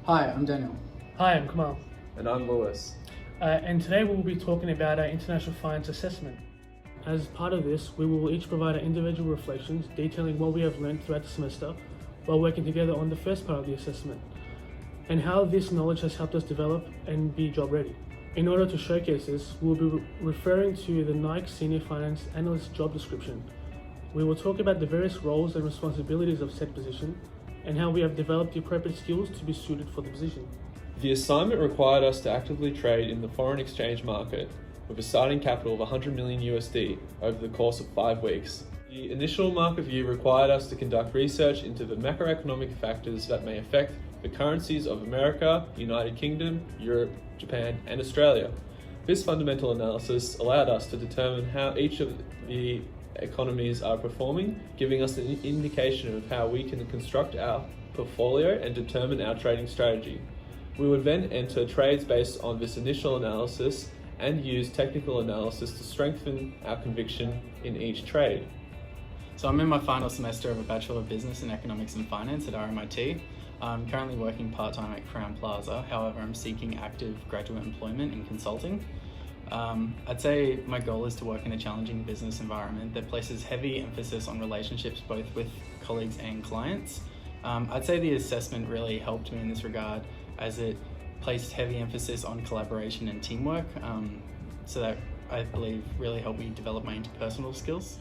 Hi, I'm Daniel. Hi, I'm Kamal. And I'm Lewis. And today we will be talking about our International Finance Assessment. As part of this, we will each provide our individual reflections detailing what we have learned throughout the semester while working together on the first part of the assessment, and how this knowledge has helped us develop and be job ready. In order to showcase this, we'll be referring to the Nike Senior Finance Analyst job description. We will talk about the various roles and responsibilities of said position and how we have developed the appropriate skills to be suited for the position. The assignment required us to actively trade in the foreign exchange market with a starting capital of 100 million USD over the course of 5 weeks. The initial market view required us to conduct research into the macroeconomic factors that may affect the currencies of America, United Kingdom, Europe, Japan, and Australia. This fundamental analysis allowed us to determine how each of the economies are performing, giving us an indication of how we can construct our portfolio and determine our trading strategy. We would then enter trades based on this initial analysis and use technical analysis to strengthen our conviction in each trade. So I'm in my final semester of a Bachelor of Business in Economics and Finance at RMIT. I'm currently working part-time at Crown Plaza, however I'm seeking active graduate employment in consulting. I'd say my goal is to work in a challenging business environment that places heavy emphasis on relationships both with colleagues and clients. I'd say the assessment really helped me in this regard as it placed heavy emphasis on collaboration and teamwork, so that I believe really helped me develop my interpersonal skills.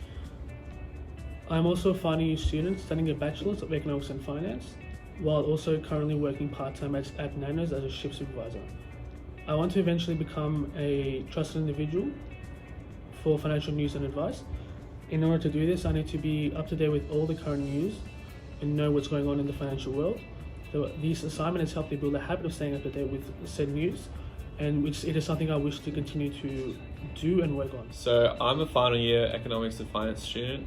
I'm also a final year student studying a Bachelor's of Economics and Finance, while also currently working part-time at Nanos as a shift supervisor. I want to eventually become a trusted individual for financial news and advice. In order to do this, I need to be up to date with all the current news and know what's going on in the financial world. So this assignment has helped me build a habit of staying up to date with said news, and which it is something I wish to continue to do and work on. So I'm a final year economics and finance student,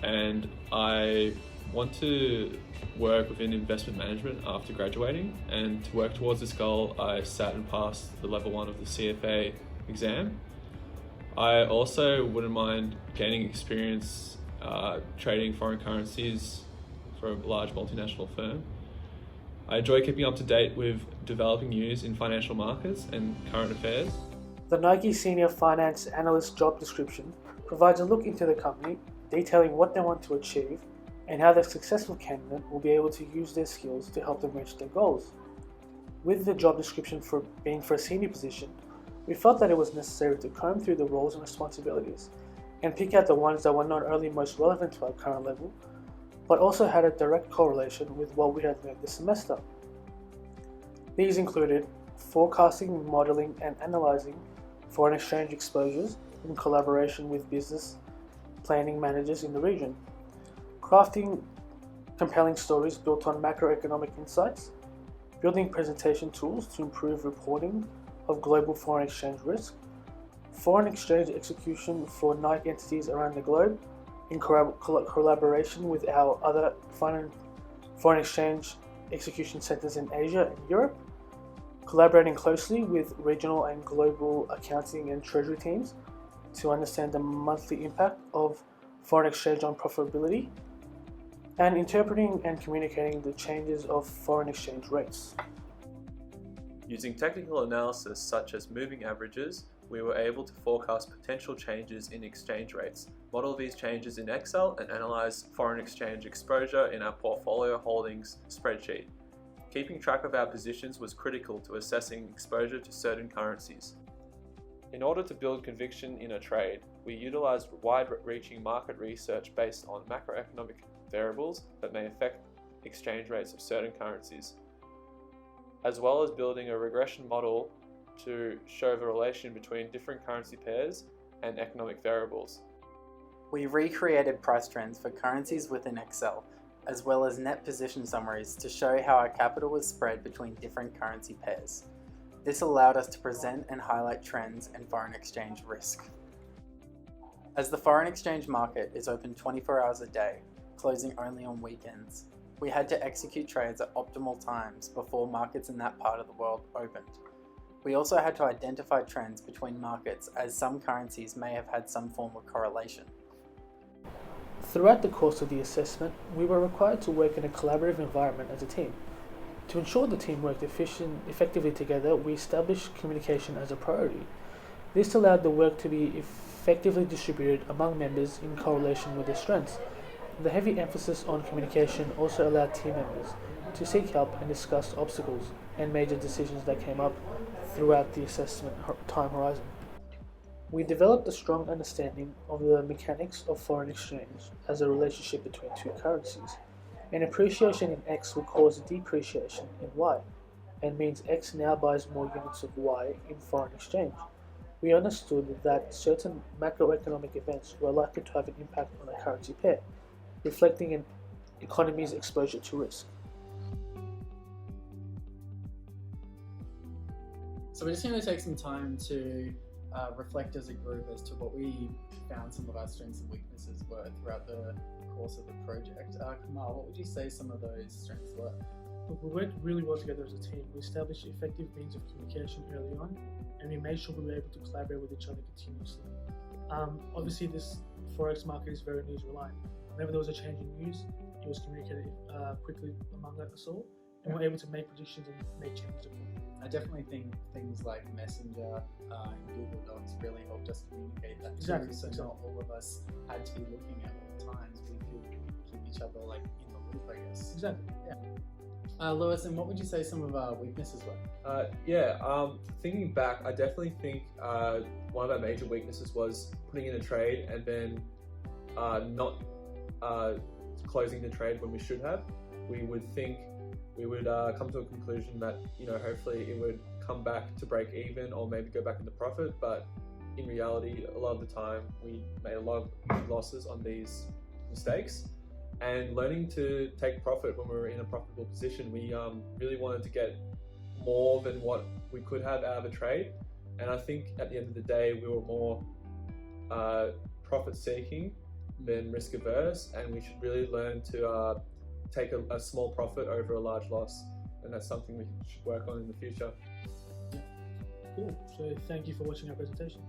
and I want to work within investment management after graduating, and to work towards this goal I sat and passed the level 1 of the CFA exam. I also wouldn't mind gaining experience trading foreign currencies for a large multinational firm. I enjoy keeping up to date with developing news in financial markets and current affairs. The Nike Senior Finance Analyst job description provides a look into the company, detailing what they want to achieve and how the successful candidate will be able to use their skills to help them reach their goals. With the job description for being for a senior position, we felt that it was necessary to comb through the roles and responsibilities and pick out the ones that were not only most relevant to our current level, but also had a direct correlation with what we had learned this semester. These included forecasting, modeling, and analyzing foreign exchange exposures in collaboration with business planning managers in the region, crafting compelling stories built on macroeconomic insights, building presentation tools to improve reporting of global foreign exchange risk, foreign exchange execution for Nike entities around the globe in collaboration with our other foreign exchange execution centers in Asia and Europe, collaborating closely with regional and global accounting and treasury teams to understand the monthly impact of foreign exchange on profitability, and interpreting and communicating the changes of foreign exchange rates. Using technical analysis such as moving averages, we were able to forecast potential changes in exchange rates, model these changes in Excel, and analyze foreign exchange exposure in our portfolio holdings spreadsheet. Keeping track of our positions was critical to assessing exposure to certain currencies. In order to build conviction in a trade, we utilized wide-reaching market research based on macroeconomic variables that may affect exchange rates of certain currencies, as well as building a regression model to show the relation between different currency pairs and economic variables. We recreated price trends for currencies within Excel, as well as net position summaries to show how our capital was spread between different currency pairs. This allowed us to present and highlight trends in foreign exchange risk. As the foreign exchange market is open 24 hours a day, closing only on weekends, we had to execute trades at optimal times before markets in that part of the world opened. We also had to identify trends between markets, as some currencies may have had some form of correlation. Throughout the course of the assessment, we were required to work in a collaborative environment as a team. To ensure the team worked effectively together, we established communication as a priority. This allowed the work to be effectively distributed among members in correlation with their strengths. The heavy emphasis on communication also allowed team members to seek help and discuss obstacles and major decisions that came up throughout the assessment time horizon. We developed a strong understanding of the mechanics of foreign exchange as a relationship between two currencies. An appreciation in X will cause a depreciation in Y, and means X now buys more units of Y in foreign exchange. We understood that certain macroeconomic events were likely to have an impact on a currency pair, reflecting an economy's exposure to risk. So we're just going to take some time to reflect as a group as to what we found some of our strengths and weaknesses were throughout the course of the project. Kamal, what would you say some of those strengths were? We worked really well together as a team. We established effective means of communication early on, and we made sure we were able to collaborate with each other continuously. Obviously, this Forex market is very news reliant. Whenever there was a change in news, it was communicated quickly among us all, and we were able to make predictions and make changes accordingly. I definitely think things like Messenger and Google Docs really helped us communicate that Exactly. too. So not all of us had to be looking at all times. We could keep each other like in the loop, I guess. Exactly. Lewis, and what would you say some of our weaknesses were? Thinking back, I definitely think one of our major weaknesses was putting in a trade and then not closing the trade when we should have. We would come to a conclusion that, hopefully it would come back to break even or maybe go back into profit, but in reality, a lot of the time we made a lot of losses on these mistakes. And learning to take profit when we were in a profitable position, we really wanted to get more than what we could have out of a trade. And I think at the end of the day, we were more profit seeking than risk averse, and we should really learn to take a small profit over a large loss. And that's something we should work on in the future. Cool. So thank you for watching our presentation.